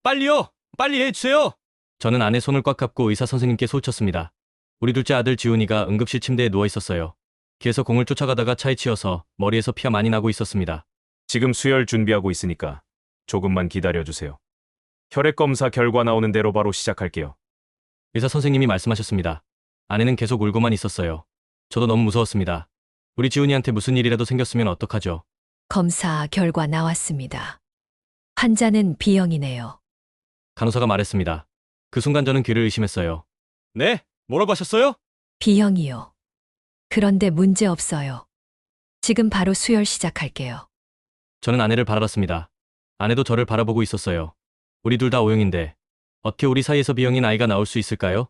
빨리요! 빨리 해주세요! 저는 아내 손을 꽉 잡고 의사 선생님께 소리쳤습니다. 우리 둘째 아들 지훈이가 응급실 침대에 누워 있었어요. 길에서 공을 쫓아가다가 차에 치여서 머리에서 피가 많이 나고 있었습니다. 지금 수혈 준비하고 있으니까 조금만 기다려주세요. 혈액 검사 결과 나오는 대로 바로 시작할게요. 의사 선생님이 말씀하셨습니다. 아내는 계속 울고만 있었어요. 저도 너무 무서웠습니다. 우리 지훈이한테 무슨 일이라도 생겼으면 어떡하죠? 검사 결과 나왔습니다. 환자는 B형이네요. 간호사가 말했습니다. 그 순간 저는 귀를 의심했어요. 네? 뭐라고 하셨어요? B형이요. 그런데 문제 없어요. 지금 바로 수혈 시작할게요. 저는 아내를 바라봤습니다. 아내도 저를 바라보고 있었어요. 우리 둘 다 O형인데 어떻게 우리 사이에서 B형인 아이가 나올 수 있을까요?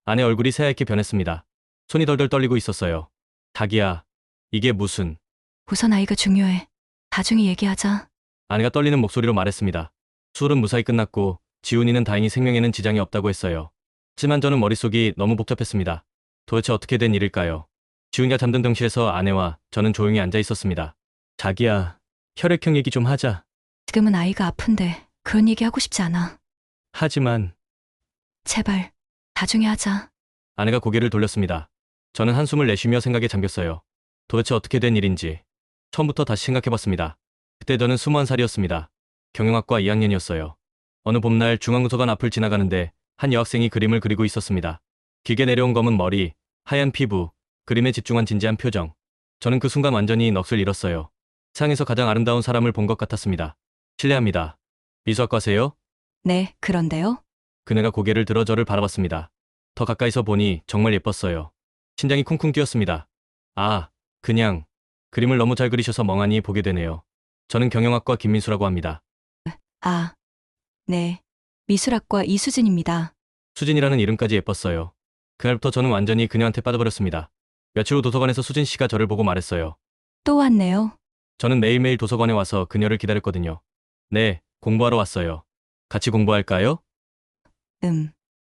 아내 얼굴이 새하얗게 변했습니다. 손이 덜덜 떨리고 있었어요. 자기야, 이게 무슨... 우선 아이가 중요해. 나중에 얘기하자. 아내가 떨리는 목소리로 말했습니다. 수술은 무사히 끝났고 지훈이는 다행히 생명에는 지장이 없다고 했어요. 하지만 저는 머릿속이 너무 복잡했습니다. 도대체 어떻게 된 일일까요? 지훈이가 잠든 병실에서 아내와 저는 조용히 앉아 있었습니다. 자기야, 혈액형 얘기 좀 하자. 지금은 아이가 아픈데 그런 얘기 하고 싶지 않아. 하지만... 제발, 나중에 하자. 아내가 고개를 돌렸습니다. 저는 한숨을 내쉬며 생각에 잠겼어요. 도대체 어떻게 된 일인지 처음부터 다시 생각해봤습니다. 그때 저는 21살이었습니다. 경영학과 2학년이었어요. 어느 봄날 중앙도서관 앞을 지나가는데 한 여학생이 그림을 그리고 있었습니다. 길게 내려온 검은 머리, 하얀 피부, 그림에 집중한 진지한 표정. 저는 그 순간 완전히 넋을 잃었어요. 세상에서 가장 아름다운 사람을 본 것 같았습니다. 실례합니다. 미술학과세요? 네, 그런데요? 그녀가 고개를 들어 저를 바라봤습니다. 더 가까이서 보니 정말 예뻤어요. 심장이 쿵쿵 뛰었습니다. 아, 그냥 그림을 너무 잘 그리셔서 멍하니 보게 되네요. 저는 경영학과 김민수라고 합니다. 아, 네. 미술학과 이수진입니다. 수진이라는 이름까지 예뻤어요. 그날부터 저는 완전히 그녀한테 빠져버렸습니다. 며칠 후 도서관에서 수진 씨가 저를 보고 말했어요. 또 왔네요. 저는 매일매일 도서관에 와서 그녀를 기다렸거든요. 네, 공부하러 왔어요. 같이 공부할까요?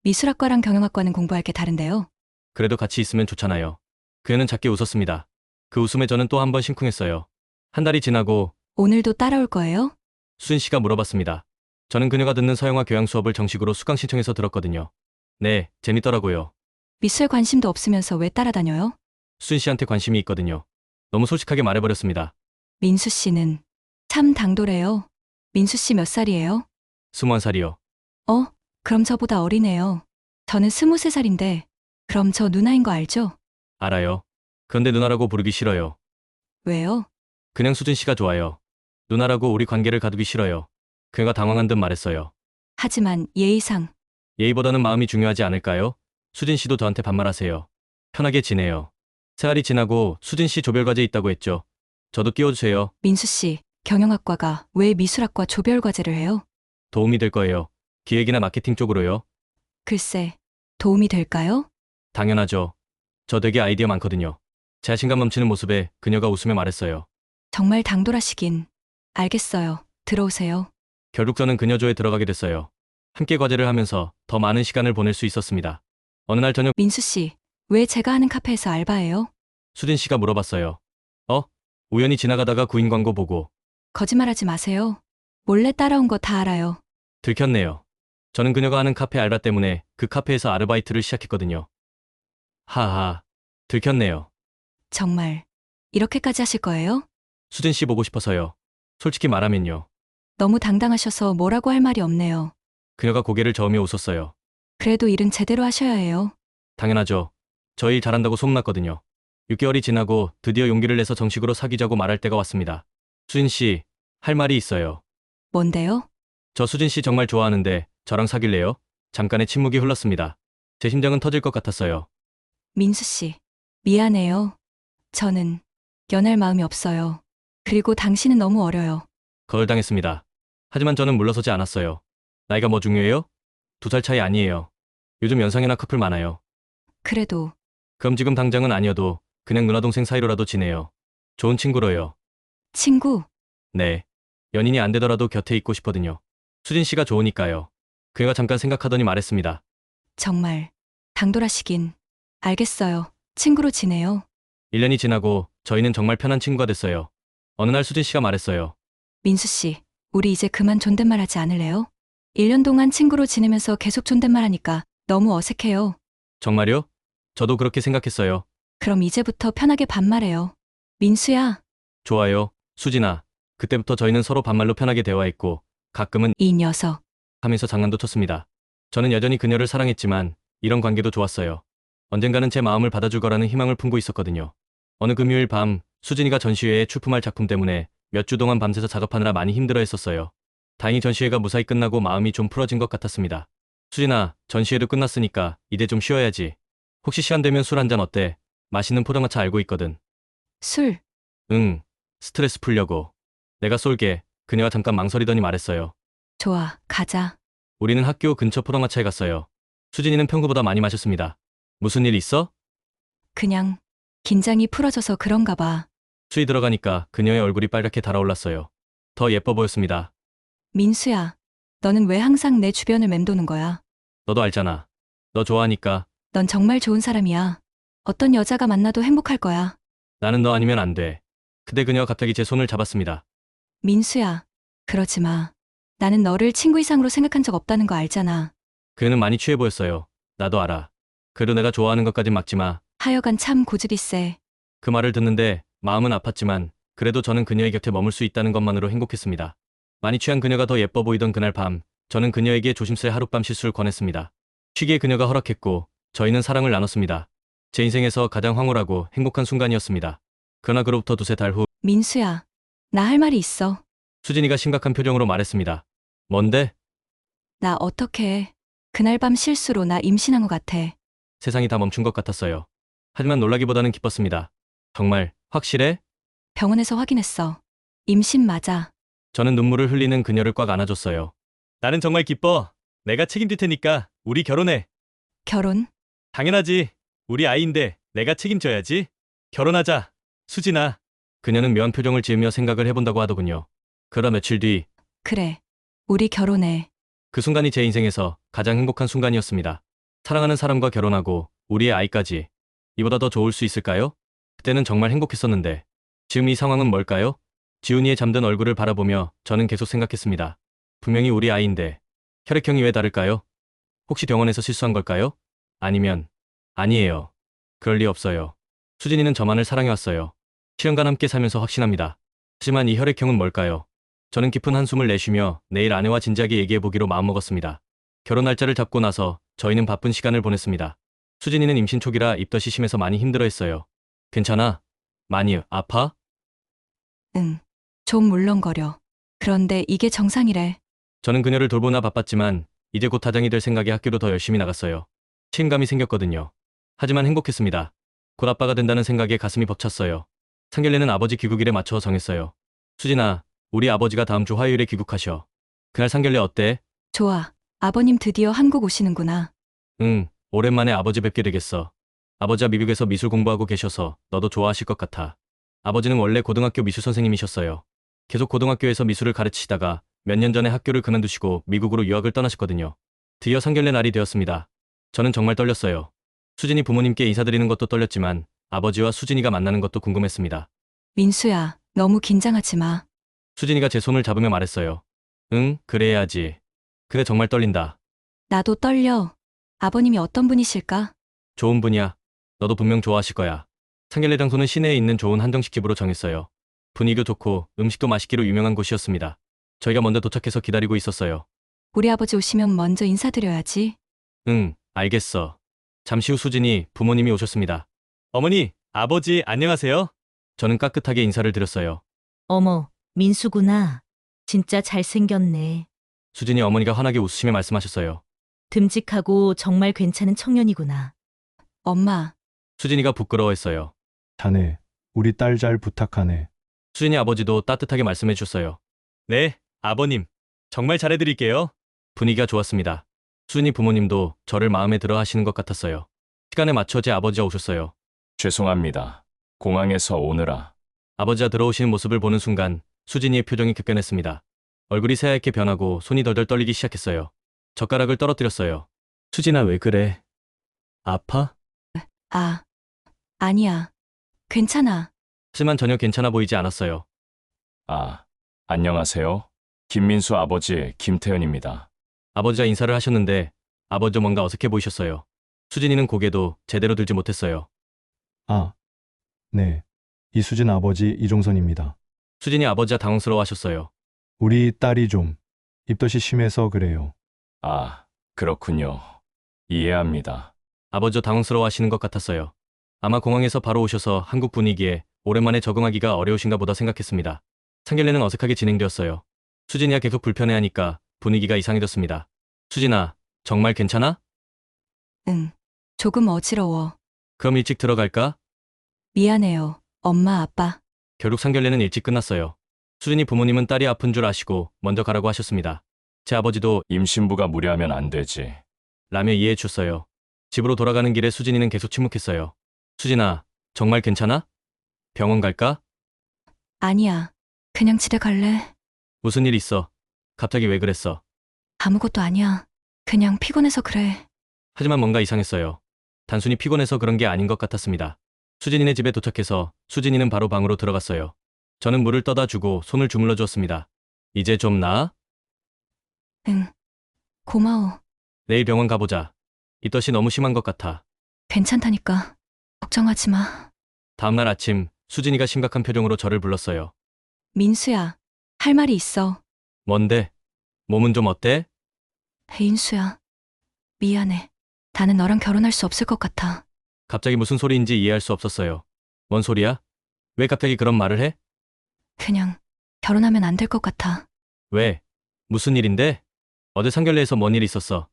미술학과랑 경영학과는 공부할 게 다른데요. 그래도 같이 있으면 좋잖아요. 그녀는 작게 웃었습니다. 그 웃음에 저는 또 한 번 심쿵했어요. 한 달이 지나고 오늘도 따라올 거예요? 수진 씨가 물어봤습니다. 저는 그녀가 듣는 서영화 교양 수업을 정식으로 수강 신청해서 들었거든요. 네, 재밌더라고요. 미술 관심도 없으면서 왜 따라다녀요? 수진 씨한테 관심이 있거든요. 너무 솔직하게 말해버렸습니다. 민수 씨는 참 당돌해요. 민수 씨 몇 살이에요? 21살이요. 그럼 저보다 어리네요. 저는 23살인데 그럼 저 누나인 거 알죠? 알아요. 그런데 누나라고 부르기 싫어요. 왜요? 그냥 수진 씨가 좋아요. 누나라고 우리 관계를 가두기 싫어요. 그녀가 당황한 듯 말했어요. 하지만 예의상 예의보다는 마음이 중요하지 않을까요? 수진 씨도 저한테 반말하세요. 편하게 지내요. 세알이 지나고 수진 씨 조별과제 있다고 했죠. 저도 끼워주세요. 민수 씨, 경영학과가 왜 미술학과 조별과제를 해요? 도움이 될 거예요. 기획이나 마케팅 쪽으로요. 글쎄, 도움이 될까요? 당연하죠. 저 되게 아이디어 많거든요. 자신감 넘치는 모습에 그녀가 웃으며 말했어요. 정말 당돌하시긴. 알겠어요. 들어오세요. 결국 저는 그녀 조에 들어가게 됐어요. 함께 과제를 하면서 더 많은 시간을 보낼 수 있었습니다. 어느 날 저녁 민수 씨, 왜 제가 하는 카페에서 알바해요? 수진 씨가 물어봤어요. 우연히 지나가다가 구인 광고 보고 거짓말하지 마세요. 몰래 따라온 거 다 알아요. 들켰네요. 저는 그녀가 하는 카페 알바 때문에 그 카페에서 아르바이트를 시작했거든요. 하하, 들켰네요. 정말 이렇게까지 하실 거예요? 수진 씨 보고 싶어서요. 솔직히 말하면요. 너무 당당하셔서 뭐라고 할 말이 없네요. 그녀가 고개를 저으며 웃었어요. 그래도 일은 제대로 하셔야 해요. 당연하죠. 저 일 잘한다고 소문났거든요. 6개월이 지나고 드디어 용기를 내서 정식으로 사귀자고 말할 때가 왔습니다. 수진 씨, 할 말이 있어요. 뭔데요? 저 수진 씨 정말 좋아하는데 저랑 사귈래요? 잠깐의 침묵이 흘렀습니다. 제 심장은 터질 것 같았어요. 민수 씨, 미안해요. 저는 연할 마음이 없어요. 그리고 당신은 너무 어려요. 거절당했습니다. 하지만 저는 물러서지 않았어요. 나이가 뭐 중요해요? 2살 차이 아니에요. 요즘 연상연하 커플 많아요. 그래도 그럼 지금 당장은 아니어도 그냥 누나 동생 사이로라도 지내요. 좋은 친구로요. 친구, 네. 연인이 안 되더라도 곁에 있고 싶거든요. 수진 씨가 좋으니까요. 그녀가 잠깐 생각하더니 말했습니다. 정말 당돌하시긴. 알겠어요. 친구로 지내요. 1년이 지나고 저희는 정말 편한 친구가 됐어요. 어느 날 수진 씨가 말했어요. 민수 씨, 우리 이제 그만 존댓말 하지 않을래요? 1년 동안 친구로 지내면서 계속 존댓말하니까 너무 어색해요. 정말요? 저도 그렇게 생각했어요. 그럼 이제부터 편하게 반말해요. 민수야, 좋아요. 수진아. 그때부터 저희는 서로 반말로 편하게 대화했고 가끔은 이 녀석. 하면서 장난도 쳤습니다. 저는 여전히 그녀를 사랑했지만 이런 관계도 좋았어요. 언젠가는 제 마음을 받아줄 거라는 희망을 품고 있었거든요. 어느 금요일 밤 수진이가 전시회에 출품할 작품 때문에 몇 주 동안 밤새서 작업하느라 많이 힘들어했었어요. 다행히 전시회가 무사히 끝나고 마음이 좀 풀어진 것 같았습니다. 수진아, 전시회도 끝났으니까 이제 좀 쉬어야지. 혹시 시간 되면 술 한잔 어때? 맛있는 포장마차 알고 있거든. 술. 응, 스트레스 풀려고. 내가 쏠게. 그녀가 잠깐 망설이더니 말했어요. 좋아, 가자. 우리는 학교 근처 포장마차에 갔어요. 수진이는 평소보다 많이 마셨습니다. 무슨 일 있어? 그냥 긴장이 풀어져서 그런가 봐. 수이 들어가니까 그녀의 얼굴이 빨갛게 달아올랐어요. 더 예뻐 보였습니다. 민수야, 너는 왜 항상 내 주변을 맴도는 거야? 너도 알잖아. 너 좋아하니까. 넌 정말 좋은 사람이야. 어떤 여자가 만나도 행복할 거야. 나는 너 아니면 안 돼. 그때 그녀가 갑자기 제 손을 잡았습니다. 민수야, 그러지 마. 나는 너를 친구 이상으로 생각한 적 없다는 거 알잖아. 그녀는 많이 취해 보였어요. 나도 알아. 그래도 내가 좋아하는 것까진 막지 마. 하여간 참 고집이 세. 그 말을 듣는데 마음은 아팠지만 그래도 저는 그녀의 곁에 머물 수 있다는 것만으로 행복했습니다. 많이 취한 그녀가 더 예뻐 보이던 그날 밤, 저는 그녀에게 조심스레 하룻밤 실수를 권했습니다. 취기에 그녀가 허락했고 저희는 사랑을 나눴습니다. 제 인생에서 가장 황홀하고 행복한 순간이었습니다. 그러나 그로부터 두세 달 후, 민수야, 나 할 말이 있어. 수진이가 심각한 표정으로 말했습니다. 뭔데? 나 어떡해. 그날 밤 실수로 나 임신한 것 같아. 세상이 다 멈춘 것 같았어요. 하지만 놀라기보다는 기뻤습니다. 정말 확실해? 병원에서 확인했어. 임신 맞아. 저는 눈물을 흘리는 그녀를 꽉 안아줬어요. 나는 정말 기뻐. 내가 책임질 테니까 우리 결혼해. 결혼? 당연하지. 우리 아이인데 내가 책임져야지. 결혼하자. 수진아. 그녀는 묘한 표정을 지으며 생각을 해본다고 하더군요. 그러나 며칠 뒤, 그래. 우리 결혼해. 그 순간이 제 인생에서 가장 행복한 순간이었습니다. 사랑하는 사람과 결혼하고 우리의 아이까지. 이보다 더 좋을 수 있을까요? 그때는 정말 행복했었는데. 지금 이 상황은 뭘까요? 지훈이의 잠든 얼굴을 바라보며 저는 계속 생각했습니다. 분명히 우리 아이인데 혈액형이 왜 다를까요? 혹시 병원에서 실수한 걸까요? 아니면 아니에요. 그럴 리 없어요. 수진이는 저만을 사랑해왔어요. 시련과 함께 살면서 확신합니다. 하지만 이 혈액형은 뭘까요? 저는 깊은 한숨을 내쉬며 내일 아내와 진지하게 얘기해보기로 마음먹었습니다. 결혼 날짜를 잡고 나서 저희는 바쁜 시간을 보냈습니다. 수진이는 임신 초기라 입덧이 심해서 많이 힘들어했어요. 괜찮아? 많이 아파? 응. 좀 물렁거려. 그런데 이게 정상이래. 저는 그녀를 돌보나 바빴지만 이제 곧 타장이 될 생각에 학교도 더 열심히 나갔어요. 책임감이 생겼거든요. 하지만 행복했습니다. 곧 아빠가 된다는 생각에 가슴이 벅찼어요. 상견례는 아버지 귀국일에 맞춰 정했어요. 수진아, 우리 아버지가 다음 주 화요일에 귀국하셔. 그날 상견례 어때? 좋아. 아버님 드디어 한국 오시는구나. 응, 오랜만에 아버지 뵙게 되겠어. 아버지가 미국에서 미술 공부하고 계셔서 너도 좋아하실 것 같아. 아버지는 원래 고등학교 미술 선생님이셨어요. 계속 고등학교에서 미술을 가르치시다가 몇 년 전에 학교를 그만두시고 미국으로 유학을 떠나셨거든요. 드디어 상견례 날이 되었습니다. 저는 정말 떨렸어요. 수진이 부모님께 인사드리는 것도 떨렸지만 아버지와 수진이가 만나는 것도 궁금했습니다. 민수야, 너무 긴장하지 마. 수진이가 제 손을 잡으며 말했어요. 응, 그래야지. 근데 정말 떨린다. 나도 떨려. 아버님이 어떤 분이실까? 좋은 분이야. 너도 분명 좋아하실 거야. 상견례 장소는 시내에 있는 좋은 한정식 집으로 정했어요. 분위기도 좋고 음식도 맛있기로 유명한 곳이었습니다. 저희가 먼저 도착해서 기다리고 있었어요. 우리 아버지 오시면 먼저 인사드려야지. 응, 알겠어. 잠시 후 수진이 부모님이 오셨습니다. 어머니, 아버지 안녕하세요. 저는 깍듯하게 인사를 드렸어요. 어머, 민수구나. 진짜 잘생겼네. 수진이 어머니가 환하게 웃으시며 말씀하셨어요. 듬직하고 정말 괜찮은 청년이구나. 엄마, 수진이가 부끄러워했어요. 자네, 우리 딸 잘 부탁하네. 수진이 아버지도 따뜻하게 말씀해 주셨어요. 네, 아버님. 정말 잘해드릴게요. 분위기가 좋았습니다. 수진이 부모님도 저를 마음에 들어 하시는 것 같았어요. 시간에 맞춰 제 아버지가 오셨어요. 죄송합니다. 공항에서 오느라. 아버지가 들어오시는 모습을 보는 순간 수진이의 표정이 급변했습니다. 얼굴이 새하얗게 변하고 손이 덜덜 떨리기 시작했어요. 젓가락을 떨어뜨렸어요. 수진아, 왜 그래? 아파? 아, 아니야. 괜찮아. 하지만 전혀 괜찮아 보이지 않았어요. 아, 안녕하세요. 김민수 아버지 김태현입니다. 아버지가 인사를 하셨는데 아버지도 뭔가 어색해 보이셨어요. 수진이는 고개도 제대로 들지 못했어요. 아, 네. 이수진 아버지 이종선입니다. 수진이 아버지가 당황스러워하셨어요. 우리 딸이 좀 입덧이 심해서 그래요. 아, 그렇군요. 이해합니다. 아버지도 당황스러워하시는 것 같았어요. 아마 공항에서 바로 오셔서 한국 분위기에 오랜만에 적응하기가 어려우신가 보다 생각했습니다. 상견례는 어색하게 진행되었어요. 수진이가 계속 불편해하니까 분위기가 이상해졌습니다. 수진아, 정말 괜찮아? 응. 조금 어지러워. 그럼 일찍 들어갈까? 미안해요. 엄마, 아빠. 결국 상견례는 일찍 끝났어요. 수진이 부모님은 딸이 아픈 줄 아시고 먼저 가라고 하셨습니다. 제 아버지도 임신부가 무리하면 안 되지. 라며 이해해 줬어요. 집으로 돌아가는 길에 수진이는 계속 침묵했어요. 수진아, 정말 괜찮아? 병원 갈까? 아니야. 그냥 집에 갈래. 무슨 일 있어? 갑자기 왜 그랬어? 아무것도 아니야. 그냥 피곤해서 그래. 하지만 뭔가 이상했어요. 단순히 피곤해서 그런 게 아닌 것 같았습니다. 수진이네 집에 도착해서 수진이는 바로 방으로 들어갔어요. 저는 물을 떠다 주고 손을 주물러 주었습니다. 이제 좀 나아? 응. 고마워. 내일 병원 가보자. 입덧이 너무 심한 것 같아. 괜찮다니까. 걱정하지 마. 다음날 아침 수진이가 심각한 표정으로 저를 불렀어요. 민수야. 할 말이 있어. 뭔데? 몸은 좀 어때? 혜인수야. 미안해. 나는 너랑 결혼할 수 없을 것 같아. 갑자기 무슨 소리인지 이해할 수 없었어요. 뭔 소리야? 왜 갑자기 그런 말을 해? 그냥 결혼하면 안 될 것 같아. 왜? 무슨 일인데? 어제 상견례에서 뭔 일 있었어?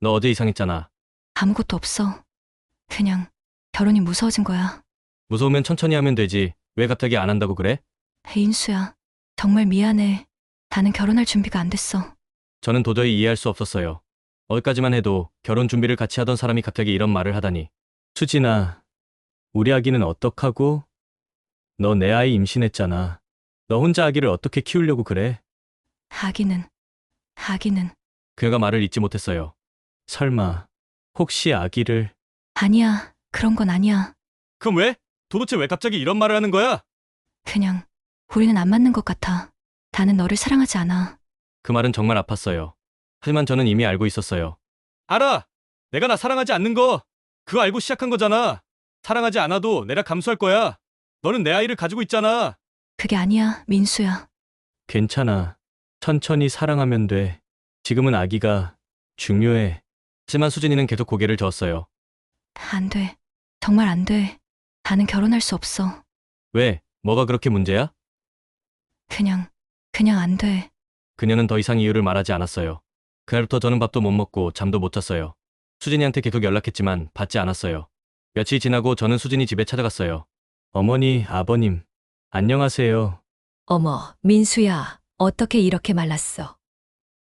너 어제 이상했잖아. 아무것도 없어. 그냥 결혼이 무서워진 거야. 무서우면 천천히 하면 되지. 왜 갑자기 안 한다고 그래? 혜인수야. 정말 미안해. 나는 결혼할 준비가 안 됐어. 저는 도저히 이해할 수 없었어요. 어디까지만 해도 결혼 준비를 같이 하던 사람이 갑자기 이런 말을 하다니. 수진아, 우리 아기는 어떡하고? 너 내 아이 임신했잖아. 너 혼자 아기를 어떻게 키우려고 그래? 아기는 그녀가 말을 잇지 못했어요. 설마, 혹시 아기를... 아니야. 그런 건 아니야. 그럼 왜? 도대체 왜 갑자기 이런 말을 하는 거야? 그냥 우리는 안 맞는 것 같아. 나는 너를 사랑하지 않아. 그 말은 정말 아팠어요. 하지만 저는 이미 알고 있었어요. 알아! 내가 나 사랑하지 않는 거! 그거 알고 시작한 거잖아! 사랑하지 않아도 내가 감수할 거야! 너는 내 아이를 가지고 있잖아! 그게 아니야, 민수야. 괜찮아. 천천히 사랑하면 돼. 지금은 아기가 중요해. 하지만 수진이는 계속 고개를 저었어요. 안 돼. 정말 안 돼. 나는 결혼할 수 없어. 왜? 뭐가 그렇게 문제야? 그냥 안 돼. 그녀는 더 이상 이유를 말하지 않았어요. 그날부터 저는 밥도 못 먹고 잠도 못 잤어요. 수진이한테 계속 연락했지만 받지 않았어요. 며칠 지나고 저는 수진이 집에 찾아갔어요. 어머니, 아버님, 안녕하세요. 어머, 민수야, 어떻게 이렇게 말랐어?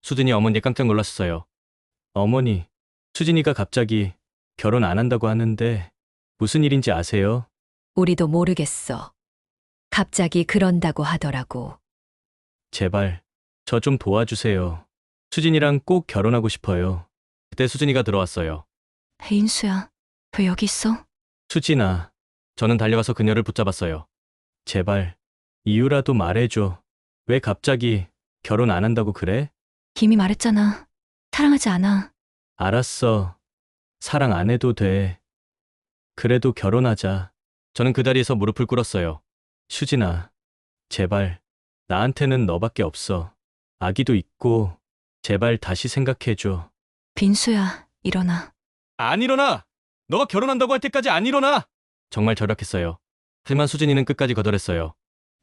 수진이 어머니 깜짝 놀랐어요. 어머니, 수진이가 갑자기 결혼 안 한다고 하는데 무슨 일인지 아세요? 우리도 모르겠어. 갑자기 그런다고 하더라고. 제발, 저 좀 도와주세요. 수진이랑 꼭 결혼하고 싶어요. 그때 수진이가 들어왔어요. 혜인수야. 왜 여기 있어? 수진아, 저는 달려가서 그녀를 붙잡았어요. 제발, 이유라도 말해줘. 왜 갑자기 결혼 안 한다고 그래? 이미 말했잖아. 사랑하지 않아. 알았어. 사랑 안 해도 돼. 그래도 결혼하자. 저는 그 자리에서 무릎을 꿇었어요. 수진아, 제발, 나한테는 너밖에 없어. 아기도 있고, 제발 다시 생각해줘. 민수야, 일어나. 안 일어나! 너가 결혼한다고 할 때까지 안 일어나! 정말 절약했어요. 하지만 수진이는 끝까지 거절했어요.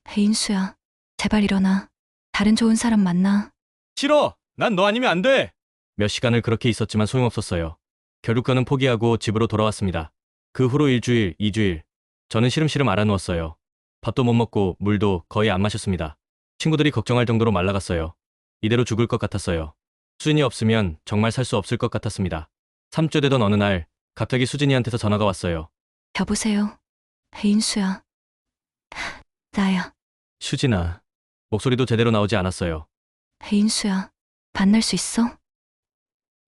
혜인수야. 제발 일어나. 다른 좋은 사람 만나. 싫어! 난 너 아니면 안 돼! 몇 시간을 그렇게 있었지만 소용없었어요. 결국 그는 포기하고 집으로 돌아왔습니다. 그 후로 일주일, 2주일. 저는 시름시름 알아누웠어요. 밥도 못 먹고 물도 거의 안 마셨습니다. 친구들이 걱정할 정도로 말라갔어요. 이대로 죽을 것 같았어요. 수진이 없으면 정말 살 수 없을 것 같았습니다. 3주 되던 어느 날 갑자기 수진이한테서 전화가 왔어요. 여보세요. 혜인수야. 나야. 수진아. 목소리도 제대로 나오지 않았어요. 혜인수야. 만날 수 있어?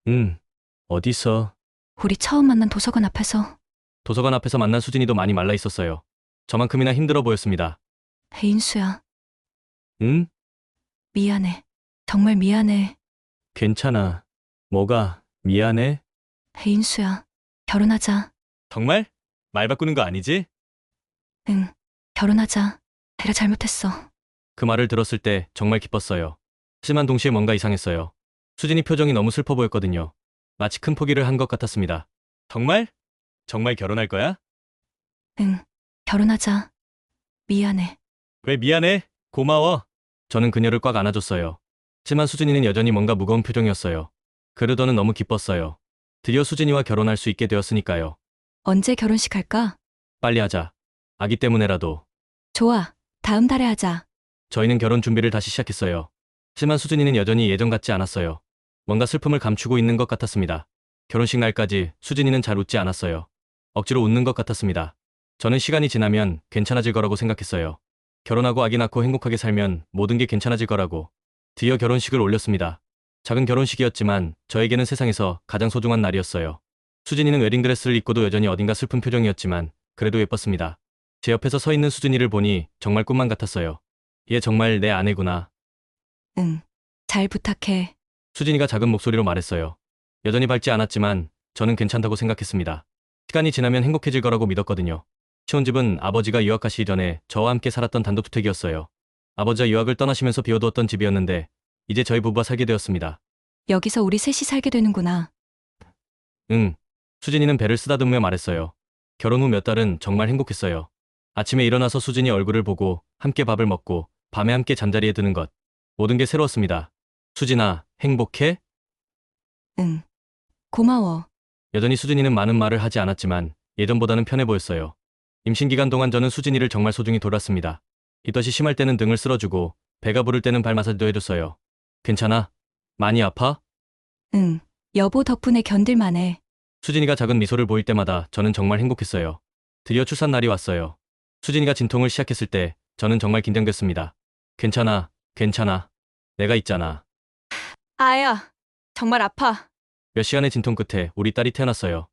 응. 어디서? 우리 처음 만난 도서관 앞에서. 도서관 앞에서 만난 수진이도 많이 말라 있었어요. 저만큼이나 힘들어 보였습니다. 혜인수야. 응? 미안해. 정말 미안해. 괜찮아. 뭐가, 미안해? 인수야, 결혼하자. 정말? 말 바꾸는 거 아니지? 응, 결혼하자. 내가 잘못했어. 그 말을 들었을 때 정말 기뻤어요. 하지만 동시에 뭔가 이상했어요. 수진이 표정이 너무 슬퍼 보였거든요. 마치 큰 포기를 한 것 같았습니다. 정말? 정말 결혼할 거야? 응, 결혼하자. 미안해. 왜 미안해? 고마워. 저는 그녀를 꽉 안아줬어요. 하지만 수진이는 여전히 뭔가 무거운 표정이었어요. 그러더는 너무 기뻤어요. 드디어 수진이와 결혼할 수 있게 되었으니까요. 언제 결혼식 할까? 빨리 하자. 아기 때문에라도. 좋아. 다음 달에 하자. 저희는 결혼 준비를 다시 시작했어요. 하지만 수진이는 여전히 예전 같지 않았어요. 뭔가 슬픔을 감추고 있는 것 같았습니다. 결혼식 날까지 수진이는 잘 웃지 않았어요. 억지로 웃는 것 같았습니다. 저는 시간이 지나면 괜찮아질 거라고 생각했어요. 결혼하고 아기 낳고 행복하게 살면 모든 게 괜찮아질 거라고. 드디어 결혼식을 올렸습니다. 작은 결혼식이었지만 저에게는 세상에서 가장 소중한 날이었어요. 수진이는 웨딩드레스를 입고도 여전히 어딘가 슬픈 표정이었지만 그래도 예뻤습니다. 제 옆에서 서 있는 수진이를 보니 정말 꿈만 같았어요. 얘 정말 내 아내구나. 응, 잘 부탁해. 수진이가 작은 목소리로 말했어요. 여전히 밝지 않았지만 저는 괜찮다고 생각했습니다. 시간이 지나면 행복해질 거라고 믿었거든요. 시혼집은 아버지가 유학하시기 전에 저와 함께 살았던 단독주택이었어요. 아버지가 유학을 떠나시면서 비워두었던 집이었는데 이제 저희 부부와 살게 되었습니다. 여기서 우리 셋이 살게 되는구나. 응. 수진이는 배를 쓰다듬으며 말했어요. 결혼 후 몇 달은 정말 행복했어요. 아침에 일어나서 수진이 얼굴을 보고 함께 밥을 먹고 밤에 함께 잠자리에 드는 것. 모든 게 새로웠습니다. 수진아, 행복해? 응. 고마워. 여전히 수진이는 많은 말을 하지 않았지만 예전보다는 편해 보였어요. 임신 기간 동안 저는 수진이를 정말 소중히 돌봤습니다. 입덧이 심할 때는 등을 쓸어주고 배가 부를 때는 발 마사지도 해줬어요. 괜찮아? 많이 아파? 응. 여보 덕분에 견딜만해. 수진이가 작은 미소를 보일 때마다 저는 정말 행복했어요. 드디어 출산 날이 왔어요. 수진이가 진통을 시작했을 때 저는 정말 긴장됐습니다. 괜찮아, 괜찮아. 내가 있잖아. 아야, 정말 아파. 몇 시간의 진통 끝에 우리 딸이 태어났어요.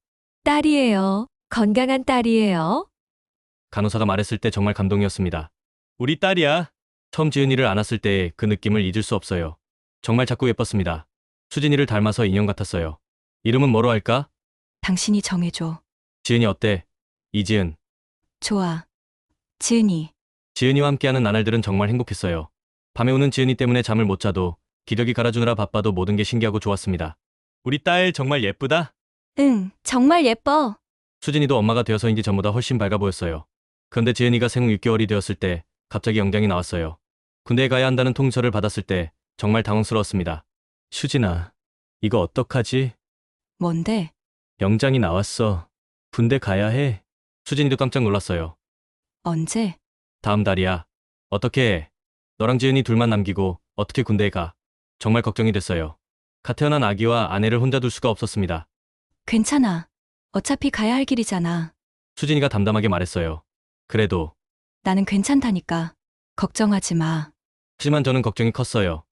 딸이에요. 건강한 딸이에요. 간호사가 말했을 때 정말 감동이었습니다. 우리 딸이야. 처음 지은이를 안았을 때의 그 느낌을 잊을 수 없어요. 정말 작고 예뻤습니다. 수진이를 닮아서 인형 같았어요. 이름은 뭐로 할까? 당신이 정해줘. 지은이 어때? 이지은. 좋아. 지은이. 지은이와 함께하는 나날들은 정말 행복했어요. 밤에 우는 지은이 때문에 잠을 못 자도 기저귀 갈아주느라 바빠도 모든 게 신기하고 좋았습니다. 우리 딸 정말 예쁘다. 응, 정말 예뻐. 수진이도 엄마가 되어서인지 전보다 훨씬 밝아 보였어요. 그런데 지은이가 생후 6개월이 되었을 때 갑자기 영장이 나왔어요. 군대에 가야 한다는 통지서를 받았을 때 정말 당황스러웠습니다. 수진아, 이거 어떡하지? 뭔데? 영장이 나왔어. 군대 가야 해. 수진이도 깜짝 놀랐어요. 언제? 다음 달이야. 어떻게 해? 너랑 지은이 둘만 남기고 어떻게 군대에 가? 정말 걱정이 됐어요. 갓 태어난 아기와 아내를 혼자 둘 수가 없었습니다. 괜찮아. 어차피 가야 할 길이잖아. 수진이가 담담하게 말했어요. 그래도. 나는 괜찮다니까. 걱정하지 마. 하지만 저는 걱정이 컸어요.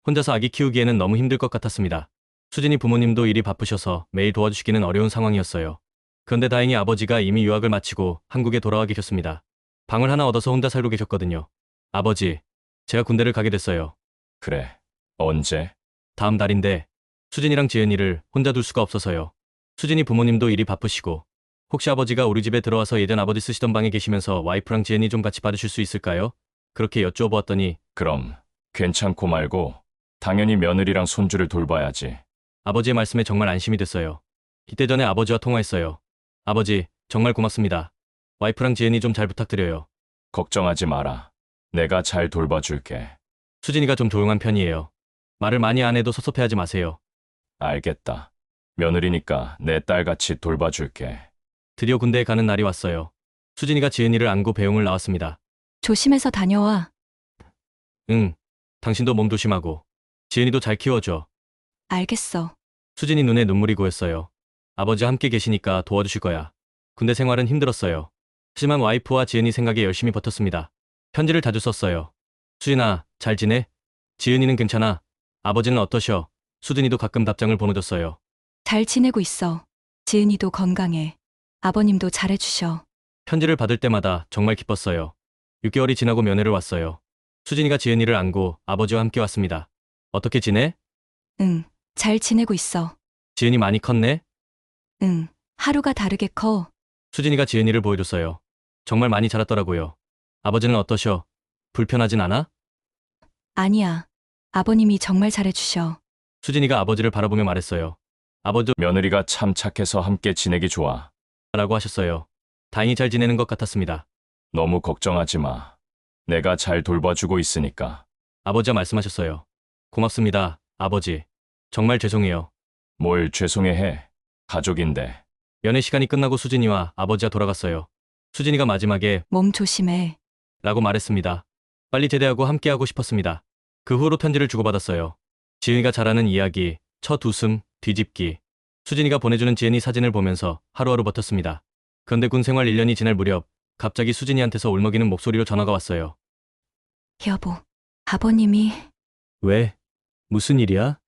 혼자서 아기 키우기에는 너무 힘들 것 같았습니다. 수진이 부모님도 일이 바쁘셔서 매일 도와주시기는 어려운 상황이었어요. 그런데 다행히 아버지가 이미 유학을 마치고 한국에 돌아와 계셨습니다. 방을 하나 얻어서 혼자 살고 계셨거든요. 아버지, 제가 군대를 가게 됐어요. 그래. 언제? 다음 달인데 수진이랑 지은이를 혼자 둘 수가 없어서요. 수진이 부모님도 일이 바쁘시고 혹시 아버지가 우리 집에 들어와서 예전 아버지 쓰시던 방에 계시면서 와이프랑 지은이 좀 같이 봐주실 수 있을까요? 그렇게 여쭈어보았더니 그럼 괜찮고 말고 당연히 며느리랑 손주를 돌봐야지. 아버지의 말씀에 정말 안심이 됐어요. 이때 전에 아버지와 통화했어요. 아버지, 정말 고맙습니다. 와이프랑 지은이 좀 잘 부탁드려요. 걱정하지 마라. 내가 잘 돌봐줄게. 수진이가 좀 조용한 편이에요. 말을 많이 안 해도 섭섭해하지 마세요. 알겠다. 며느리니까 내 딸같이 돌봐줄게. 드디어 군대에 가는 날이 왔어요. 수진이가 지은이를 안고 배웅을 나왔습니다. 조심해서 다녀와. 응, 당신도 몸 조심하고 지은이도 잘 키워줘. 알겠어. 수진이 눈에 눈물이 고였어요. 아버지와 함께 계시니까 도와주실 거야. 군대 생활은 힘들었어요. 하지만 와이프와 지은이 생각에 열심히 버텼습니다. 편지를 자주 썼어요. 수진아, 잘 지내? 지은이는 괜찮아? 아버지는 어떠셔? 수진이도 가끔 답장을 보내줬어요. 잘 지내고 있어. 지은이도 건강해. 아버님도 잘해주셔. 편지를 받을 때마다 정말 기뻤어요. 6개월이 지나고 면회를 왔어요. 수진이가 지은이를 안고 아버지와 함께 왔습니다. 어떻게 지내? 응, 잘 지내고 있어. 지은이 많이 컸네? 응. 하루가 다르게 커. 수진이가 지은이를 보여줬어요. 정말 많이 자랐더라고요. 아버지는 어떠셔? 불편하진 않아? 아니야. 아버님이 정말 잘해주셔. 수진이가 아버지를 바라보며 말했어요. 아버지 며느리가 참 착해서 함께 지내기 좋아. 라고 하셨어요. 다행히 잘 지내는 것 같았습니다. 너무 걱정하지 마. 내가 잘 돌봐주고 있으니까. 아버지가 말씀하셨어요. 고맙습니다, 아버지. 정말 죄송해요. 뭘 죄송해해. 가족인데. 연애 시간이 끝나고 수진이와 아버지가 돌아갔어요. 수진이가 마지막에 몸 조심해. 라고 말했습니다. 빨리 제대하고 함께하고 싶었습니다. 그 후로 편지를 주고받았어요. 지은이가 잘하는 이야기, 첫 웃음, 뒤집기. 수진이가 보내주는 지은이 사진을 보면서 하루하루 버텼습니다. 그런데 군 생활 1년이 지날 무렵 갑자기 수진이한테서 울먹이는 목소리로 전화가 왔어요. 여보, 아버님이 왜? 무슨 일이야?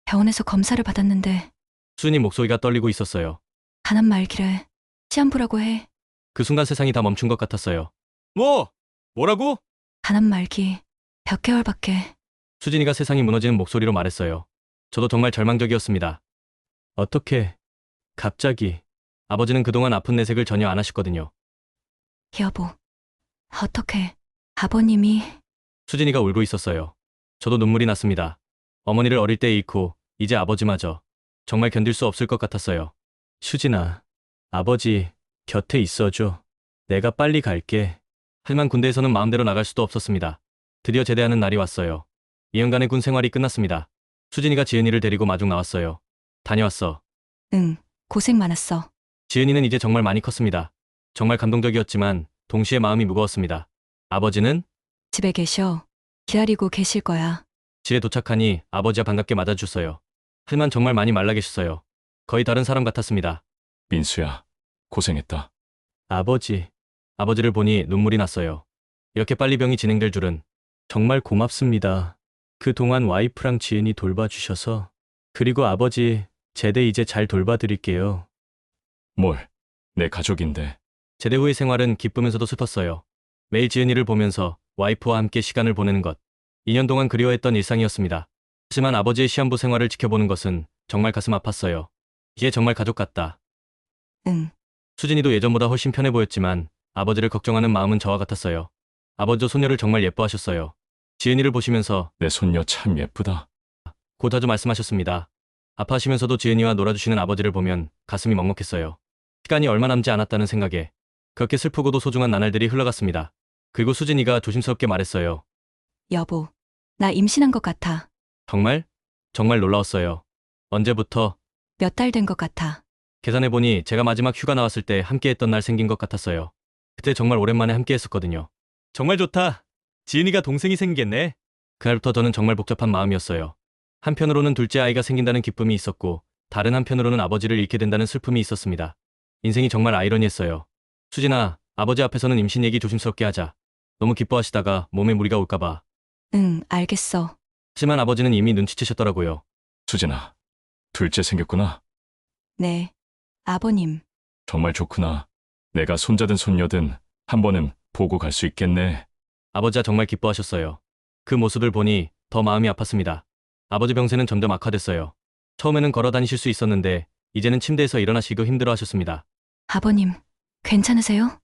병원에서 검사를 받았는데 수진이 목소리가 떨리고 있었어요. 가난 말기래. 시한부라고 해. 그 순간 세상이 다 멈춘 것 같았어요. 뭐라고? 가난 말기. 몇 개월밖에. 수진이가 세상이 무너지는 목소리로 말했어요. 저도 정말 절망적이었습니다. 어떻게? 갑자기. 아버지는 그동안 아픈 내색을 전혀 안 하셨거든요. 여보, 어떡해. 아버님이 수진이가 울고 있었어요. 저도 눈물이 났습니다. 어머니를 어릴 때 잃고 이제 아버지마저 정말 견딜 수 없을 것 같았어요. 수진아, 아버지 곁에 있어줘. 내가 빨리 갈게. 하지만 군대에서는 마음대로 나갈 수도 없었습니다. 드디어 제대하는 날이 왔어요. 2년간의 군 생활이 끝났습니다. 수진이가 지은이를 데리고 마중 나왔어요. 다녀왔어. 응, 고생 많았어. 지은이는 이제 정말 많이 컸습니다. 정말 감동적이었지만 동시에 마음이 무거웠습니다. 아버지는 집에 계셔. 기다리고 계실 거야. 집에 도착하니 아버지와 반갑게 맞아줬어요. 하지만 정말 많이 말라 계셨어요. 거의 다른 사람 같았습니다. 민수야, 고생했다. 아버지를 보니 눈물이 났어요. 이렇게 빨리 병이 진행될 줄은. 정말 고맙습니다. 그동안 와이프랑 지은이 돌봐주셔서. 그리고 아버지, 제대 이제 잘 돌봐드릴게요. 뭘? 내 가족인데. 제대 후의 생활은 기쁘면서도 슬펐어요. 매일 지은이를 보면서 와이프와 함께 시간을 보내는 것. 2년 동안 그리워했던 일상이었습니다. 하지만 아버지의 시한부 생활을 지켜보는 것은 정말 가슴 아팠어요. 이게 정말 가족 같다. 응. 수진이도 예전보다 훨씬 편해 보였지만 아버지를 걱정하는 마음은 저와 같았어요. 아버지도 소녀를 정말 예뻐하셨어요. 지은이를 보시면서 내 손녀 참 예쁘다. 고 자주 말씀하셨습니다. 아파하시면서도 지은이와 놀아주시는 아버지를 보면 가슴이 먹먹했어요. 시간이 얼마 남지 않았다는 생각에 그렇게 슬프고도 소중한 나날들이 흘러갔습니다. 그리고 수진이가 조심스럽게 말했어요. 여보, 나 임신한 것 같아. 정말? 정말 놀라웠어요. 언제부터? 몇 달 된 것 같아. 계산해보니 제가 마지막 휴가 나왔을 때 함께했던 날 생긴 것 같았어요. 그때 정말 오랜만에 함께했었거든요. 정말 좋다. 지은이가 동생이 생기겠네. 그날부터 저는 정말 복잡한 마음이었어요. 한편으로는 둘째 아이가 생긴다는 기쁨이 있었고 다른 한편으로는 아버지를 잃게 된다는 슬픔이 있었습니다. 인생이 정말 아이러니했어요. 수진아, 아버지 앞에서는 임신 얘기 조심스럽게 하자. 너무 기뻐하시다가 몸에 무리가 올까봐. 응, 알겠어. 하지만 아버지는 이미 눈치채셨더라고요. 수진아, 둘째 생겼구나. 네. 아버님, 정말 좋구나. 내가 손자든 손녀든 한 번은 보고 갈 수 있겠네. 아버지가 정말 기뻐하셨어요. 그 모습을 보니 더 마음이 아팠습니다. 아버지 병세는 점점 악화됐어요. 처음에는 걸어 다니실 수 있었는데 이제는 침대에서 일어나시기도 힘들어 하셨습니다. 아버님, 괜찮으세요?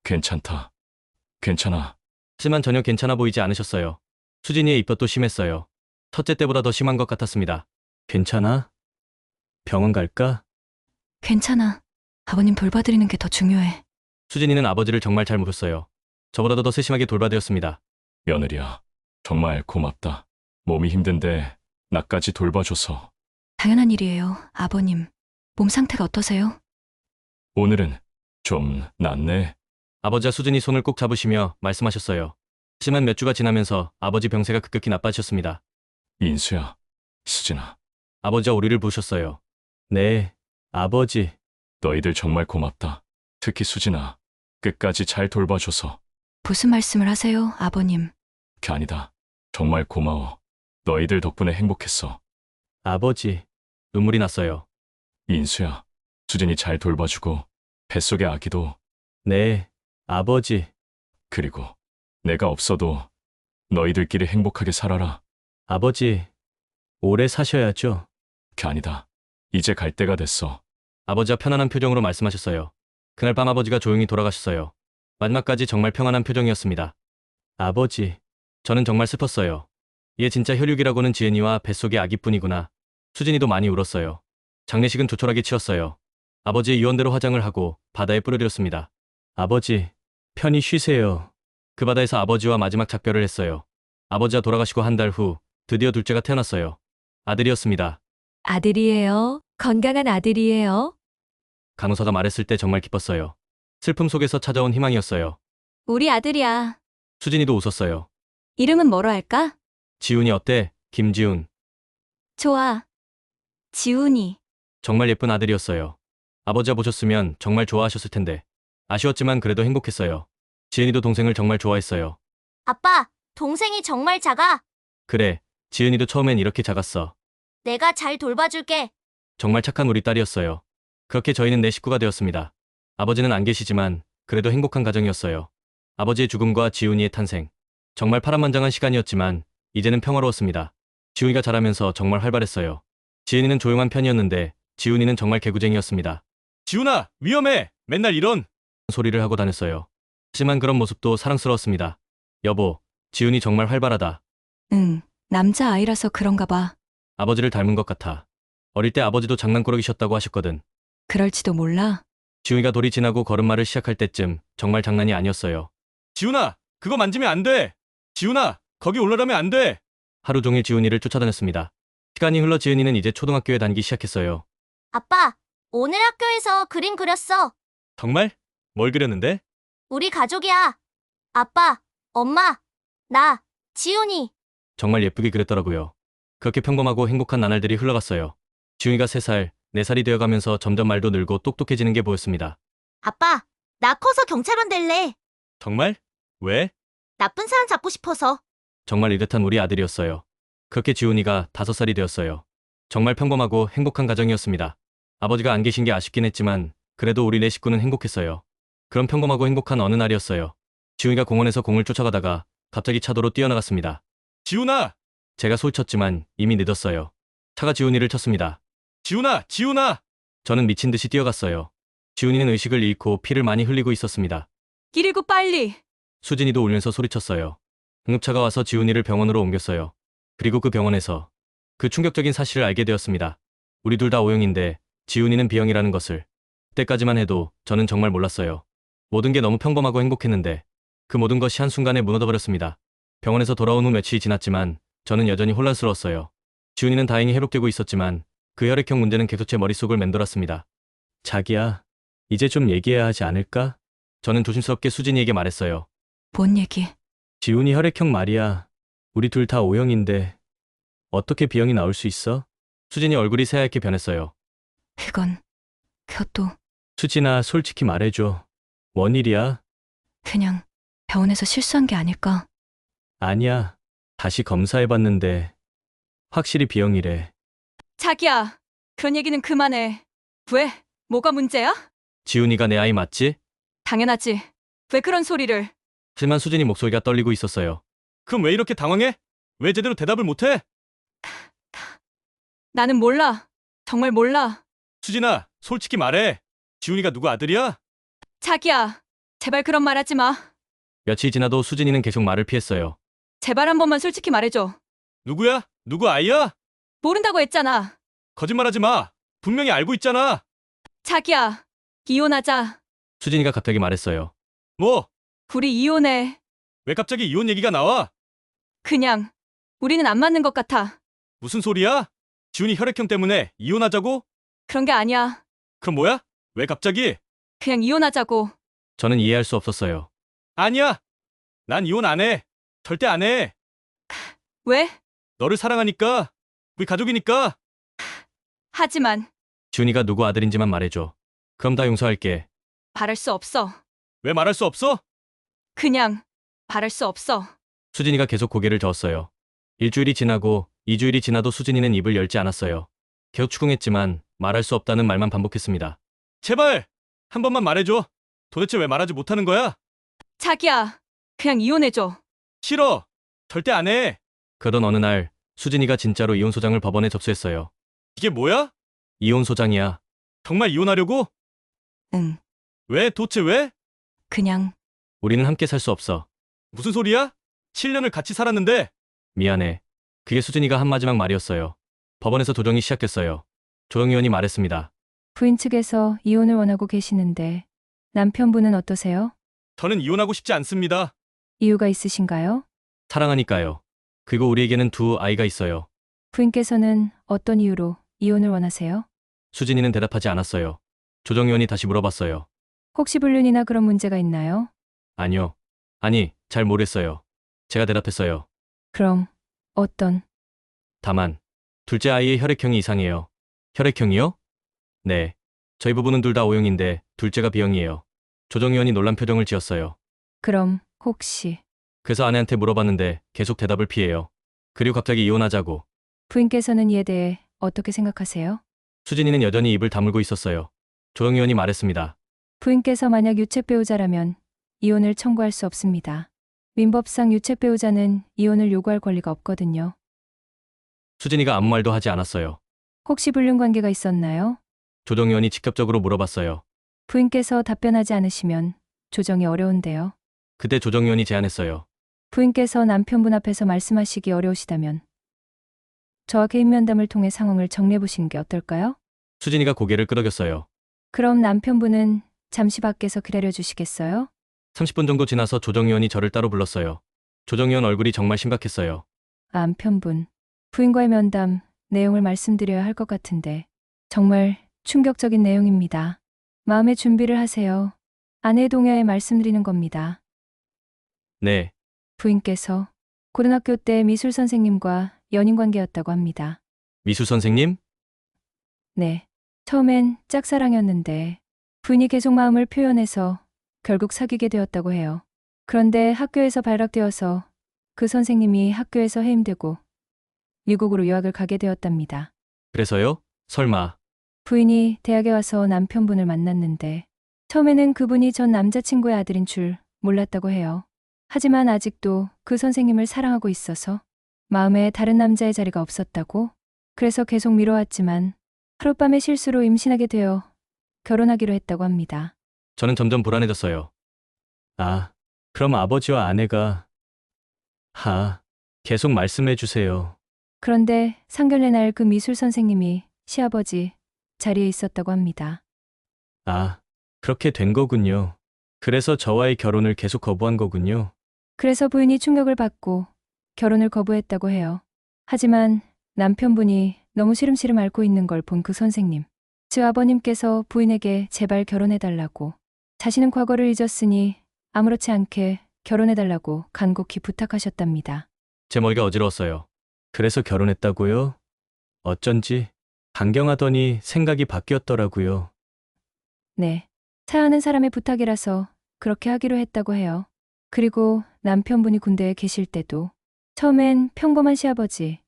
괜찮다. 괜찮아. 하지만 전혀 괜찮아 보이지 않으셨어요. 수진이의 입덧도 심했어요. 첫째 때보다 더 심한 것 같았습니다. 괜찮아? 병원 갈까? 괜찮아. 아버님 돌봐드리는 게 더 중요해. 수진이는 아버지를 정말 잘 모셨어요. 저보다도 더 세심하게 돌봐드렸습니다. 며느리야, 정말 고맙다. 몸이 힘든데 나까지 돌봐줘서. 당연한 일이에요, 아버님. 몸 상태가 어떠세요? 오늘은 좀 낫네. 아버지와 수진이 손을 꼭 잡으시며 말씀하셨어요. 하지만 몇 주가 지나면서 아버지 병세가 급격히 나빠지셨습니다. 인수야, 수진아, 아버지와 우리를 부르셨어요. 네, 아버지. 너희들 정말 고맙다. 특히 수진아, 끝까지 잘 돌봐줘서. 무슨 말씀을 하세요, 아버님? 그게 아니다. 정말 고마워. 너희들 덕분에 행복했어. 아버지. 눈물이 났어요. 인수야, 수진이 잘 돌봐주고 뱃속의 아기도. 네, 아버지. 그리고 내가 없어도 너희들끼리 행복하게 살아라. 아버지. 오래 사셔야죠. 그게 아니다. 이제 갈 때가 됐어. 아버지와 편안한 표정으로 말씀하셨어요. 그날 밤 아버지가 조용히 돌아가셨어요. 마지막까지 정말 평안한 표정이었습니다. 아버지, 저는 정말 슬펐어요. 얘 진짜 혈육이라고는 지은이와 뱃속의 아기뿐이구나. 수진이도 많이 울었어요. 장례식은 조촐하게 치렀어요. 아버지의 유언대로 화장을 하고 바다에 뿌려드렸습니다. 아버지, 편히 쉬세요. 그 바다에서 아버지와 마지막 작별을 했어요. 아버지가 돌아가시고 한 달 후 드디어 둘째가 태어났어요. 아들이었습니다. 아들이에요. 건강한 아들이에요. 간호사가 말했을 때 정말 기뻤어요. 슬픔 속에서 찾아온 희망이었어요. 우리 아들이야. 수진이도 웃었어요. 이름은 뭐로 할까? 지훈이 어때? 김지훈. 좋아. 지훈이. 정말 예쁜 아들이었어요. 아버지가 보셨으면 정말 좋아하셨을 텐데. 아쉬웠지만 그래도 행복했어요. 지은이도 동생을 정말 좋아했어요. 아빠, 동생이 정말 작아. 그래, 지은이도 처음엔 이렇게 작았어. 내가 잘 돌봐줄게. 정말 착한 우리 딸이었어요. 그렇게 저희는 네 식구가 되었습니다. 아버지는 안 계시지만 그래도 행복한 가정이었어요. 아버지의 죽음과 지훈이의 탄생. 정말 파란만장한 시간이었지만 이제는 평화로웠습니다. 지훈이가 자라면서 정말 활발했어요. 지은이는 조용한 편이었는데 지훈이는 정말 개구쟁이였습니다. 지훈아, 위험해! 맨날 이런 소리를 하고 다녔어요. 하지만 그런 모습도 사랑스러웠습니다. 여보, 지훈이 정말 활발하다. 응, 남자아이라서 그런가 봐. 아버지를 닮은 것 같아. 어릴 때 아버지도 장난꾸러기셨다고 하셨거든. 그럴지도 몰라. 지훈이가 돌이 지나고 걸음마를 시작할 때쯤 정말 장난이 아니었어요. 지훈아, 그거 만지면 안 돼! 지훈아, 거기 올라가면 안 돼! 하루 종일 지훈이를 쫓아다녔습니다. 시간이 흘러 지은이는 이제 초등학교에 다니기 시작했어요. 아빠, 오늘 학교에서 그림 그렸어. 정말? 뭘 그렸는데? 우리 가족이야. 아빠, 엄마, 나, 지훈이. 정말 예쁘게 그렸더라고요. 그렇게 평범하고 행복한 나날들이 흘러갔어요. 지훈이가 3살, 4살이 되어가면서 점점 말도 늘고 똑똑해지는 게 보였습니다. 아빠, 나 커서 경찰관 될래. 정말? 왜? 나쁜 사람 잡고 싶어서. 정말 이듯한 우리 아들이었어요. 그렇게 지훈이가 5살이 되었어요. 정말 평범하고 행복한 가정이었습니다. 아버지가 안 계신 게 아쉽긴 했지만 그래도 우리 네 식구는 행복했어요. 그런 평범하고 행복한 어느 날이었어요. 지훈이가 공원에서 공을 쫓아가다가 갑자기 차도로 뛰어나갔습니다. 지훈아! 제가 소리쳤지만 이미 늦었어요. 차가 지훈이를 쳤습니다. 지훈아! 지훈아! 저는 미친 듯이 뛰어갔어요. 지훈이는 의식을 잃고 피를 많이 흘리고 있었습니다. 끼리고 빨리. 수진이도 울면서 소리쳤어요. 응급차가 와서 지훈이를 병원으로 옮겼어요. 그리고 그 병원에서 그 충격적인 사실을 알게 되었습니다. 우리 둘 다 O형인데 지훈이는 B형이라는 것을. 그때까지만 해도 저는 정말 몰랐어요. 모든 게 너무 평범하고 행복했는데 그 모든 것이 한순간에 무너져버렸습니다. 병원에서 돌아온 후 며칠이 지났지만 저는 여전히 혼란스러웠어요. 지훈이는 다행히 회복되고 있었지만 그 혈액형 문제는 계속 제 머릿속을 맴돌았습니다. 자기야, 이제 좀 얘기해야 하지 않을까? 저는 조심스럽게 수진이에게 말했어요. 뭔 얘기? 지훈이 혈액형 말이야. 우리 둘 다 O형인데 어떻게 B형이 나올 수 있어? 수진이 얼굴이 새하얗게 변했어요. 그것도 수진아, 솔직히 말해줘. 뭔 일이야? 그냥 병원에서 실수한 게 아닐까? 아니야. 다시 검사해봤는데 확실히 B형이래. 자기야, 그런 얘기는 그만해. 왜? 뭐가 문제야? 지훈이가 내 아이 맞지? 당연하지. 왜 그런 소리를? 하지만 수진이 목소리가 떨리고 있었어요. 그럼 왜 이렇게 당황해? 왜 제대로 대답을 못해? 나는 몰라. 정말 몰라. 수진아, 솔직히 말해. 지훈이가 누구 아들이야? 자기야, 제발 그런 말 하지 마. 며칠 지나도 수진이는 계속 말을 피했어요. 제발 한 번만 솔직히 말해줘. 누구야? 누구 아이야? 모른다고 했잖아. 거짓말하지 마. 분명히 알고 있잖아. 자기야, 이혼하자. 수진이가 갑자기 말했어요. 뭐? 우리 이혼해. 왜 갑자기 이혼 얘기가 나와? 그냥 우리는 안 맞는 것 같아. 무슨 소리야? 지훈이 혈액형 때문에 이혼하자고? 그런 게 아니야. 그럼 뭐야? 왜 갑자기? 그냥 이혼하자고. 저는 이해할 수 없었어요. 아니야. 난 이혼 안 해. 절대 안 해. 왜? 너를 사랑하니까. 우리 가족이니까. 하지만 지훈이가 누구 아들인지만 말해줘. 그럼 다 용서할게. 말할 수 없어. 왜 말할 수 없어? 그냥 말할 수 없어. 수진이가 계속 고개를 저었어요. 일주일이 지나고 2주일이 지나도 수진이는 입을 열지 않았어요. 계속 추궁했지만 말할 수 없다는 말만 반복했습니다. 제발! 한 번만 말해줘. 도대체 왜 말하지 못하는 거야? 자기야, 그냥 이혼해줘. 싫어. 절대 안 해. 그러던 어느 날 수진이가 진짜로 이혼 소장을 법원에 접수했어요. 이게 뭐야? 이혼 소장이야. 정말 이혼하려고? 응, 왜? 도대체 왜? 그냥 우리는 함께 살 수 없어. 무슨 소리야? 7년을 같이 살았는데. 미안해. 그게 수진이가 한 마지막 말이었어요. 법원에서 도정이 시작됐어요. 조정 의원이 말했습니다. 부인 측에서 이혼을 원하고 계시는데 남편분은 어떠세요? 저는 이혼하고 싶지 않습니다. 이유가 있으신가요? 사랑하니까요. 그리고 우리에게는 두 아이가 있어요. 부인께서는 어떤 이유로 이혼을 원하세요? 수진이는 대답하지 않았어요. 조정 의원이 다시 물어봤어요. 혹시 불륜이나 그런 문제가 있나요? 아니요. 아니, 잘 모르겠어요. 제가 대답했어요. 그럼 어떤? 다만 둘째 아이의 혈액형이 이상해요. 혈액형이요? 네. 저희 부부는 둘 다 O형인데 둘째가 B형이에요. 조정 의원이 놀란 표정을 지었어요. 그럼 혹시 그래서 아내한테 물어봤는데 계속 대답을 피해요. 그리고 갑자기 이혼하자고. 부인께서는 이에 대해 어떻게 생각하세요? 수진이는 여전히 입을 다물고 있었어요. 조정 의원이 말했습니다. 부인께서 만약 유책 배우자라면 이혼을 청구할 수 없습니다. 민법상 유책 배우자는 이혼을 요구할 권리가 없거든요. 수진이가 아무 말도 하지 않았어요. 혹시 불륜 관계가 있었나요? 조정 의원이 직접적으로 물어봤어요. 부인께서 답변하지 않으시면 조정이 어려운데요. 그때 조정 의원이 제안했어요. 부인께서 남편분 앞에서 말씀하시기 어려우시다면 저와 개인 면담을 통해 상황을 정리해 보시는 게 어떨까요? 수진이가 고개를 끄덕였어요. 그럼 남편분은 잠시 밖에서 기다려 주시겠어요? 30분 정도 지나서 조정 의원이 저를 따로 불렀어요. 조정 의원 얼굴이 정말 심각했어요. 남편분, 부인과의 면담 내용을 말씀드려야 할 것 같은데 정말 충격적인 내용입니다. 마음의 준비를 하세요. 아내의 동의하에 말씀드리는 겁니다. 네. 부인께서 고등학교 때 미술 선생님과 연인 관계였다고 합니다. 미술 선생님? 네. 처음엔 짝사랑이었는데 부인이 계속 마음을 표현해서 결국 사귀게 되었다고 해요. 그런데 학교에서 발각되어서 그 선생님이 학교에서 해임되고 미국으로 유학을 가게 되었답니다. 그래서요? 설마. 부인이 대학에 와서 남편분을 만났는데 처음에는 그분이 전 남자친구의 아들인 줄 몰랐다고 해요. 하지만 아직도 그 선생님을 사랑하고 있어서 마음에 다른 남자의 자리가 없었다고. 그래서 계속 미뤄왔지만 하룻밤에 실수로 임신하게 되어 결혼하기로 했다고 합니다. 저는 점점 불안해졌어요. 아, 그럼 아버지와 아내가... 계속 말씀해 주세요. 그런데 상견례 날 그 미술 선생님이 시아버지 자리에 있었다고 합니다. 아, 그렇게 된 거군요. 그래서 저와의 결혼을 계속 거부한 거군요. 그래서 부인이 충격을 받고 결혼을 거부했다고 해요. 하지만 남편분이 너무 시름시름 앓고 있는 걸 본 그 선생님, 즉 아버님께서 부인에게 제발 결혼해달라고, 자신은 과거를 잊었으니 아무렇지 않게 결혼해달라고 간곡히 부탁하셨답니다. 제 머리가 어지러웠어요. 그래서 결혼했다고요? 어쩐지 강경하더니 생각이 바뀌었더라고요. 네. 사하는 사람의 부탁이라서 그렇게 하기로 했다고 해요. 그리고 남편분이 군대에 계실 때도 처음엔 평범한 시아버지,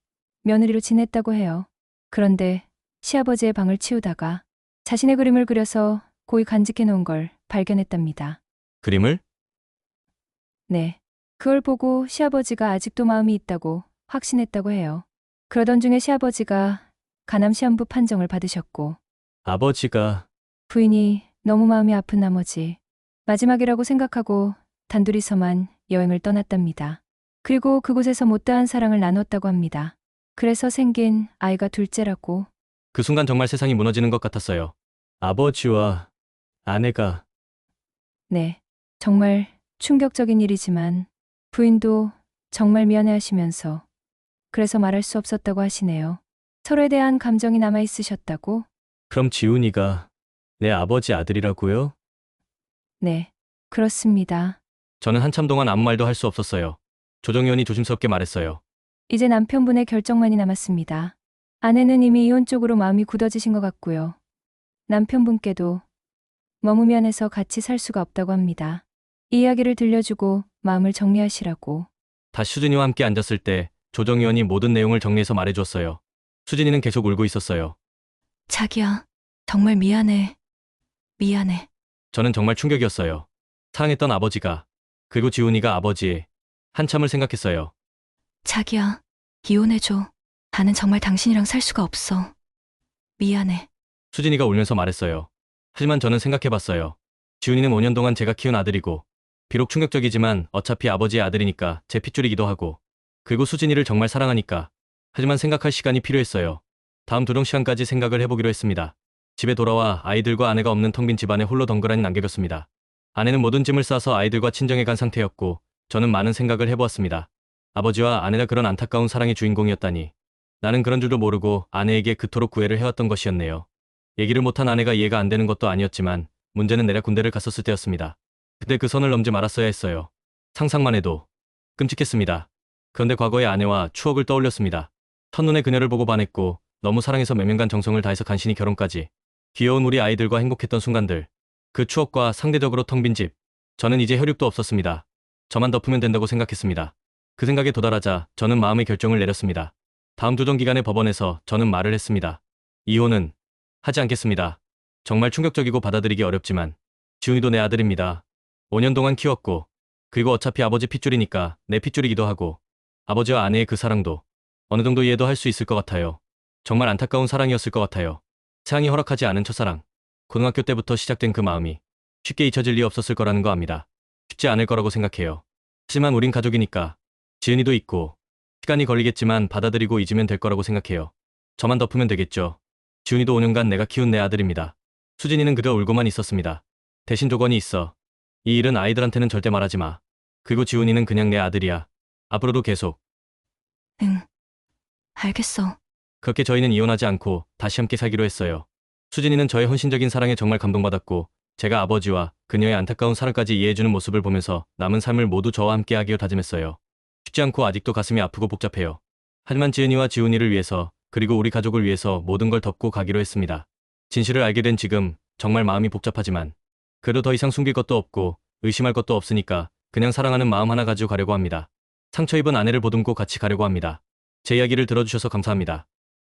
며느리로 지냈다고 해요. 그런데 시아버지의 방을 치우다가 자신의 그림을 그려서 고이 간직해 놓은 걸 발견했답니다. 그림을? 네. 그걸 보고 시아버지가 아직도 마음이 있다고 확신했다고 해요. 그러던 중에 시아버지가 간암 시한부 판정을 받으셨고 아버지가... 부인이 너무 마음이 아픈 나머지 마지막이라고 생각하고 단둘이서만 여행을 떠났답니다. 그리고 그곳에서 못다한 사랑을 나눴다고 합니다. 그래서 생긴 아이가 둘째라고. 그 순간 정말 세상이 무너지는 것 같았어요. 아버지와 아내가... 네. 정말 충격적인 일이지만 부인도 정말 미안해하시면서 그래서 말할 수 없었다고 하시네요. 서로에 대한 감정이 남아있으셨다고? 그럼 지훈이가 내 아버지 아들이라고요? 네. 그렇습니다. 저는 한참 동안 아무 말도 할 수 없었어요. 조정 의원이 조심스럽게 말했어요. 이제 남편분의 결정만이 남았습니다. 아내는 이미 이혼 쪽으로 마음이 굳어지신 것 같고요. 남편분께도 너무 미안해서 같이 살 수가 없다고 합니다. 이 이야기를 들려주고 마음을 정리하시라고. 다시 수진이와 함께 앉았을 때 조정 의원이 모든 내용을 정리해서 말해주었어요. 수진이는 계속 울고 있었어요. 자기야, 정말 미안해. 미안해. 저는 정말 충격이었어요. 사랑했던 아버지가, 그리고 지훈이가 아버지. 한참을 생각했어요. 자기야, 이혼해줘. 나는 정말 당신이랑 살 수가 없어. 미안해. 수진이가 울면서 말했어요. 하지만 저는 생각해봤어요. 지훈이는 5년 동안 제가 키운 아들이고, 비록 충격적이지만 어차피 아버지의 아들이니까 제 핏줄이기도 하고, 그리고 수진이를 정말 사랑하니까. 하지만 생각할 시간이 필요했어요. 다음 조정 시간까지 생각을 해보기로 했습니다. 집에 돌아와 아이들과 아내가 없는 텅 빈 집안에 홀로 덩그러니 남겨뒀습니다. 아내는 모든 짐을 싸서 아이들과 친정에 간 상태였고, 저는 많은 생각을 해보았습니다. 아버지와 아내가 그런 안타까운 사랑의 주인공이었다니. 나는 그런 줄도 모르고 아내에게 그토록 구애를 해왔던 것이었네요. 얘기를 못한 아내가 이해가 안 되는 것도 아니었지만 문제는 내가 군대를 갔었을 때였습니다. 그때 그 선을 넘지 말았어야 했어요. 상상만 해도 끔찍했습니다. 그런데 과거의 아내와 추억을 떠올렸습니다. 첫눈에 그녀를 보고 반했고 너무 사랑해서 몇 년간 정성을 다해서 간신히 결혼까지. 귀여운 우리 아이들과 행복했던 순간들. 그 추억과 상대적으로 텅 빈 집. 저는 이제 혈육도 없었습니다. 저만 덮으면 된다고 생각했습니다. 그 생각에 도달하자 저는 마음의 결정을 내렸습니다. 다음 조정 기간에 법원에서 저는 말을 했습니다. 이혼은 하지 않겠습니다. 정말 충격적이고 받아들이기 어렵지만 지훈이도 내 아들입니다. 5년 동안 키웠고 그리고 어차피 아버지 핏줄이니까 내 핏줄이기도 하고 아버지와 아내의 그 사랑도 어느 정도 이해도 할 수 있을 것 같아요. 정말 안타까운 사랑이었을 것 같아요. 세상이 허락하지 않은 첫사랑. 고등학교 때부터 시작된 그 마음이 쉽게 잊혀질 리 없었을 거라는 거 압니다. 쉽지 않을 거라고 생각해요. 하지만 우린 가족이니까 지은이도 있고 시간이 걸리겠지만 받아들이고 잊으면 될 거라고 생각해요. 저만 덮으면 되겠죠. 지훈이도 5년간 내가 키운 내 아들입니다. 수진이는 그저 울고만 있었습니다. 대신 조건이 있어. 이 일은 아이들한테는 절대 말하지 마. 그리고 지훈이는 그냥 내 아들이야. 앞으로도 계속. 응. 알겠어. 그렇게 저희는 이혼하지 않고 다시 함께 살기로 했어요. 수진이는 저의 헌신적인 사랑에 정말 감동받았고 제가 아버지와 그녀의 안타까운 사랑까지 이해해주는 모습을 보면서 남은 삶을 모두 저와 함께 하기로 다짐했어요. 쉽지 않고 아직도 가슴이 아프고 복잡해요. 하지만 지은이와 지훈이를 위해서 그리고 우리 가족을 위해서 모든 걸 덮고 가기로 했습니다. 진실을 알게 된 지금 정말 마음이 복잡하지만 그래도 더 이상 숨길 것도 없고 의심할 것도 없으니까 그냥 사랑하는 마음 하나 가지고 가려고 합니다. 상처 입은 아내를 보듬고 같이 가려고 합니다. 제 이야기를 들어주셔서 감사합니다.